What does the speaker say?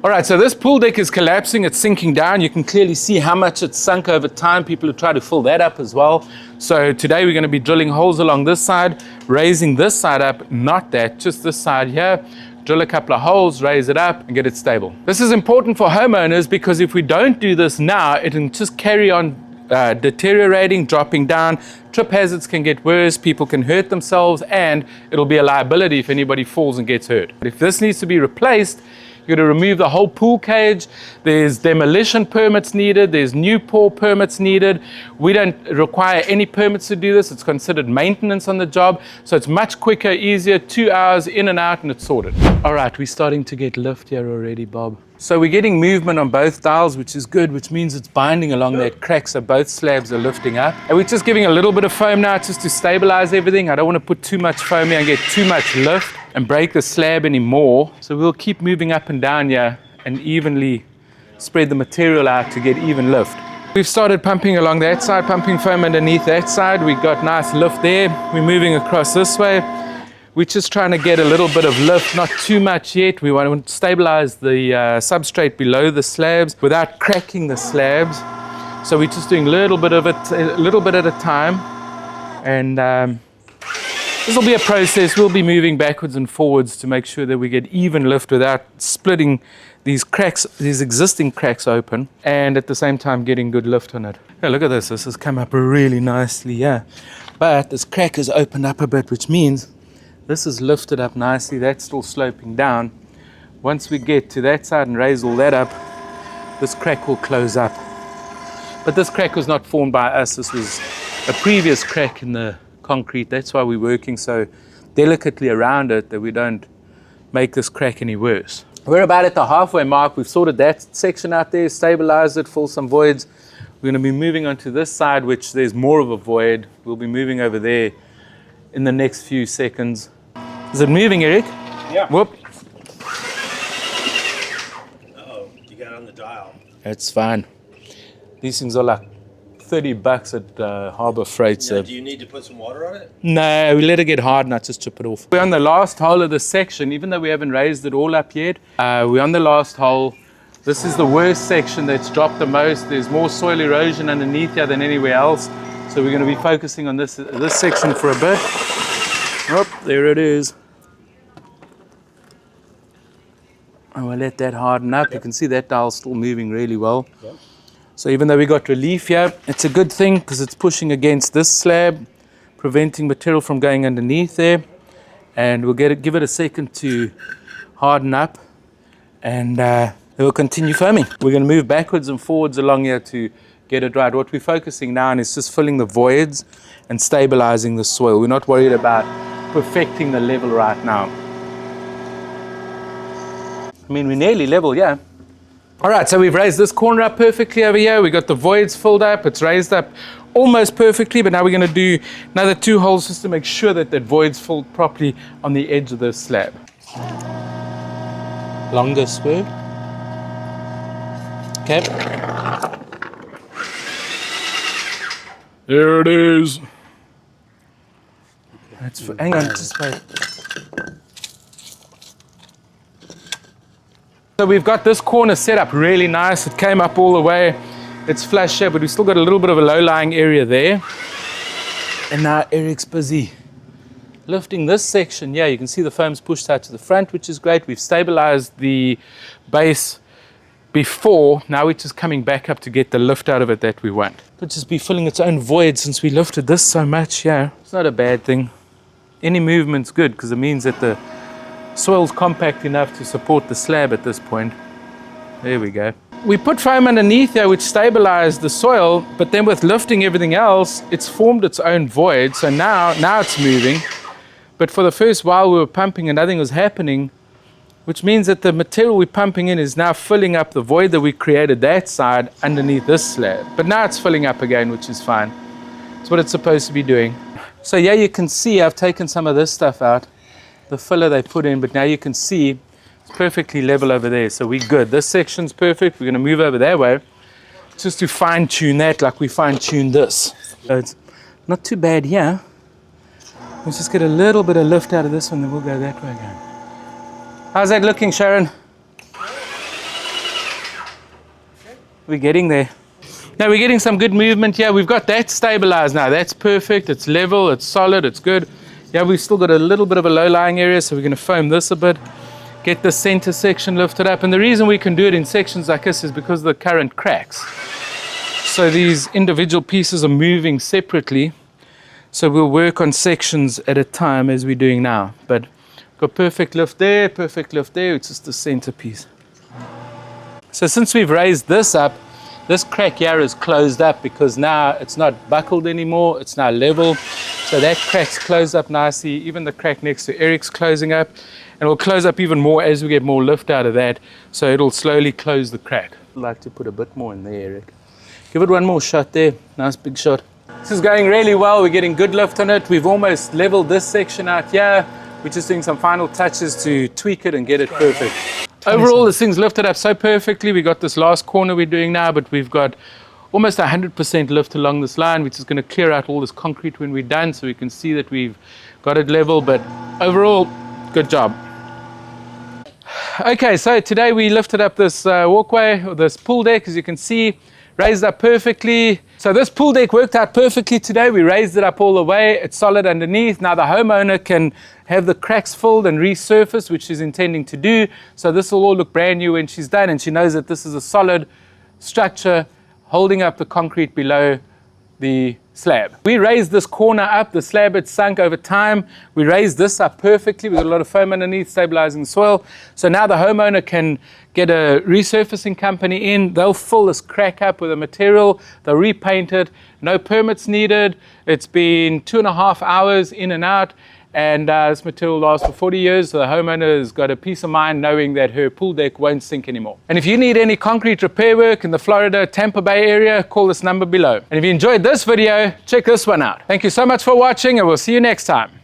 All right, so this pool deck is collapsing, it's sinking down. You can clearly see how much it's sunk over time. People have tried to fill that up as well. So today we're going to be drilling holes along this side, raising this side up, not that, just this side here. Drill a couple of holes, raise it up, and get it stable. This is important for homeowners because if we don't do this now, it can just carry on deteriorating, dropping down. Trip hazards can get worse, people can hurt themselves, and it'll be a liability if anybody falls and gets hurt. But if this needs to be replaced, you're going to remove the whole pool cage. There's demolition permits needed. There's new pour permits needed. We don't require any permits to do this. It's considered maintenance on the job. So it's much quicker, easier, 2 hours in and out, and it's sorted. All right, we're starting to get lift here already, Bob. So we're getting movement on both dials, which is good, which means it's binding along that crack, so both slabs are lifting up. And we're just giving a little bit of foam now just to stabilize everything. I don't want to put too much foam here and get too much lift and break the slab anymore. So we'll keep moving up and down here and evenly spread the material out to get even lift. We've started pumping along that side, pumping foam underneath that side. We got nice lift there. We're moving across this way. We're just trying to get a little bit of lift, not too much yet. We want to stabilize the substrate below the slabs without cracking the slabs. So we're just doing a little bit of it, a little bit at a time. And this will be a process. We'll be moving backwards and forwards to make sure that we get even lift without splitting these cracks, these existing cracks open, and at the same time getting good lift on it. Yeah, look at this. This has come up really nicely, yeah. But this crack has opened up a bit, which means this is lifted up nicely. That's still sloping down. Once we get to that side and raise all that up, this crack will close up. But this crack was not formed by us. This was a previous crack in the concrete. That's why we're working so delicately around it that we don't make this crack any worse. We're about at the halfway mark. We've sorted that section out there, stabilized it, filled some voids. We're going to be moving onto this side, which there's more of a void. We'll be moving over there in the next few seconds. Is it moving, Eric? Yeah. Whoop. Uh-oh, you got it on the dial. That's fine. These things are like $30 at Harbor Freight. So. Do you need to put some water on it? No, we let it get hard and I just chip it off. We're on the last hole of this section, even though we haven't raised it all up yet. We're on the last hole. This is the worst section that's dropped the most. There's more soil erosion underneath here than anywhere else. So we're going to be focusing on this section for a bit. Oh, there it is. And we'll let that harden up. Yep. You can see that dial's still moving really well. Yep. So even though we got relief here, it's a good thing because it's pushing against this slab, preventing material from going underneath there. And we'll give it a second to harden up, and then we'll continue foaming. We're going to move backwards and forwards along here to get it right. What we're focusing now on is just filling the voids and stabilizing the soil. We're not worried about perfecting the level right now. I mean, we're nearly level, yeah. All right, so we've raised this corner up perfectly over here. We got the voids filled up. It's raised up almost perfectly, but now we're going to do another 2 holes just to make sure that that void's filled properly on the edge of the slab. Longer spur. Okay. There it is. Hang on, just wait. So we've got this corner set up really nice. It came up all the way. It's flush here, but we've still got a little bit of a low-lying area there. And now Eric's busy lifting this section. Yeah, you can see the foam's pushed out to the front, which is great. We've stabilized the base before. Now we're just coming back up to get the lift out of it that we want. It'll just be filling its own void since we lifted this so much. Yeah, it's not a bad thing. Any movement's good because it means that the soil's compact enough to support the slab at this point. There we go. We put foam underneath here which stabilized the soil, but then with lifting everything else, it's formed its own void. So now it's moving. But for the first while we were pumping and nothing was happening, which means that the material we're pumping in is now filling up the void that we created that side underneath this slab. But now it's filling up again, which is fine. It's what it's supposed to be doing. So yeah, you can see I've taken some of this stuff out, the filler they put in, but now you can see it's perfectly level over there. So we're good. This section's perfect. We're going to move over that way just to fine tune that like we fine tuned this. So it's not too bad here. Let's just get a little bit of lift out of this one, then we'll go that way again. How's that looking, Sharon? We're getting there. Now we're getting some good movement here. We've got that stabilized now. That's perfect. It's level, it's solid, it's good. Yeah, we've still got a little bit of a low-lying area, so we're going to foam this a bit. Get the center section lifted up. And the reason we can do it in sections like this is because of the current cracks. So these individual pieces are moving separately. So we'll work on sections at a time as we're doing now. But got perfect lift there, it's just the center piece. So since we've raised this up, this crack here is closed up because now it's not buckled anymore, it's now level. So that crack's closed up nicely. Even the crack next to Eric's closing up. And it'll close up even more as we get more lift out of that. So it'll slowly close the crack. I'd like to put a bit more in there, Eric. Give it one more shot there. Nice big shot. This is going really well. We're getting good lift on it. We've almost leveled this section out here. We're just doing some final touches to tweak it and get it perfect. Overall, this thing's lifted up so perfectly. We got this last corner we're doing now, but we've got almost 100% lift along this line, which is going to clear out all this concrete when we're done, so we can see that we've got it level. But overall, good job. Okay, so today we lifted up this walkway, or this pool deck, as you can see, raised up perfectly. So this pool deck worked out perfectly today. We raised it up all the way. It's solid underneath. Now the homeowner can have the cracks filled and resurfaced, which she's intending to do. So this will all look brand new when she's done, and she knows that this is a solid structure holding up the concrete below the slab. We raised this corner up. The slab had sunk over time. We raised this up perfectly. We've got a lot of foam underneath, stabilizing the soil. So now the homeowner can get a resurfacing company in. They'll fill this crack up with a material. They'll repaint it. No permits needed. It's been 2.5 hours in and out. And this material lasts for 40 years, so the homeowner has got a peace of mind knowing that her pool deck won't sink anymore. And if you need any concrete repair work in the Florida, Tampa Bay area, call this number below. And if you enjoyed this video, check this one out. Thank you so much for watching, and we'll see you next time.